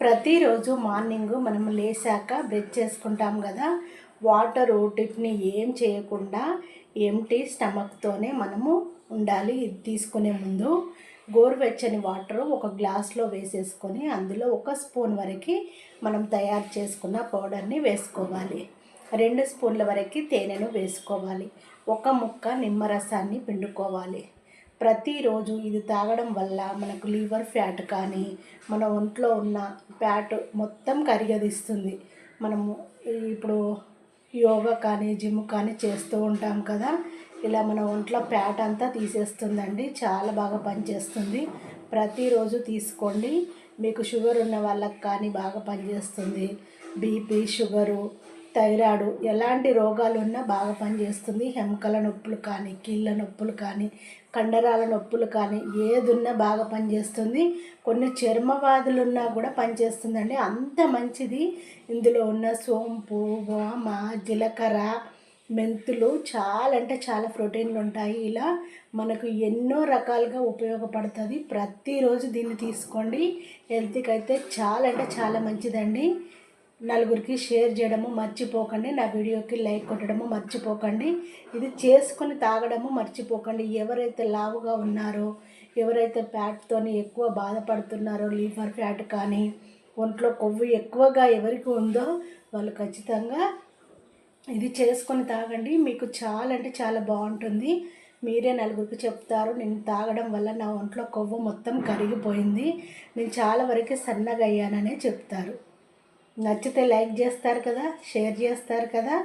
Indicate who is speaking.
Speaker 1: ప్రతిరోజు మార్నింగ్ మనం లేచాక బ్రష్ చేసుకుంటాం కదా. వాటర్ టిఫిన్ ఏం చేయకుండా ఎంటీ స్టమక్తోనే మనము ఉండాలి. ఇది తీసుకునే ముందు గోరువెచ్చని వాటర్ ఒక గ్లాస్లో వేసేసుకొని అందులో 1 స్పూన్ వరకు మనం తయారు చేసుకున్న పౌడర్ని వేసుకోవాలి. 2 స్పూన్ల వరకు తేనెను వేసుకోవాలి. 1 ముక్క నిమ్మరసాన్ని పిండుకోవాలి. ప్రతిరోజు ఇది తాగడం వల్ల మనకు లివర్ ఫ్యాట్ కానీ మన ఒంట్లో ఉన్న ఫ్యాట్ మొత్తం కరిగదిస్తుంది. మనము ఇప్పుడు యోగా కానీ జిమ్ కానీ చేస్తూ ఉంటాం కదా, ఇలా మన ఒంట్లో ఫ్యాట్ అంతా తీసేస్తుందండి. చాలా బాగా పనిచేస్తుంది. ప్రతిరోజు తీసుకోండి. మీకు షుగర్ ఉన్న వాళ్ళకి కానీ బాగా పనిచేస్తుంది. బీపీ, షుగరు, థైరాయిడ్ ఎలాంటి రోగాలు ఉన్నా బాగా పనిచేస్తుంది. ఎముకల నొప్పులు కానీ, కీళ్ళ నొప్పులు కానీ, కండరాల నొప్పులు కానీ ఏదున్నా బాగా పనిచేస్తుంది. కొన్ని చర్మవ్యాధులు ఉన్నా కూడా పనిచేస్తుందండి. అంత మంచిది. ఇందులో ఉన్న సోంపు, వామ, జీలకర్ర, మెంతులు చాలా అంటే చాలా ప్రోటీన్లు ఉంటాయి. ఇలా మనకు ఎన్నో రకాలుగా ఉపయోగపడుతుంది. ప్రతిరోజు దీన్ని తీసుకోండి. హెల్త్కి అయితే చాలా అంటే చాలా మంచిదండి. నలుగురికి షేర్ చేయడము మర్చిపోకండి. నా వీడియోకి లైక్ కొట్టడము మర్చిపోకండి. ఇది చేసుకొని తాగడము మర్చిపోకండి. ఎవరైతే లావుగా ఉన్నారో, ఎవరైతే ఫ్యాట్తోని ఎక్కువ బాధపడుతున్నారో, లివర్ ఫ్యాట్ కానీ ఒంట్లో కొవ్వు ఎక్కువగా ఎవరికి ఉందో వాళ్ళు ఖచ్చితంగా ఇది చేసుకొని తాగండి. మీకు చాలా అంటే చాలా బాగుంటుంది. మీరే నలుగురికి చెప్తారు, నేను తాగడం వల్ల నా ఒంట్లో కొవ్వు మొత్తం కరిగిపోయింది, నేను చాలా వరకు సన్నగా అయ్యాననే చెప్తారు. నచ్చితే లైక్ చేస్తారు కదా, షేర్ చేస్తారు కదా.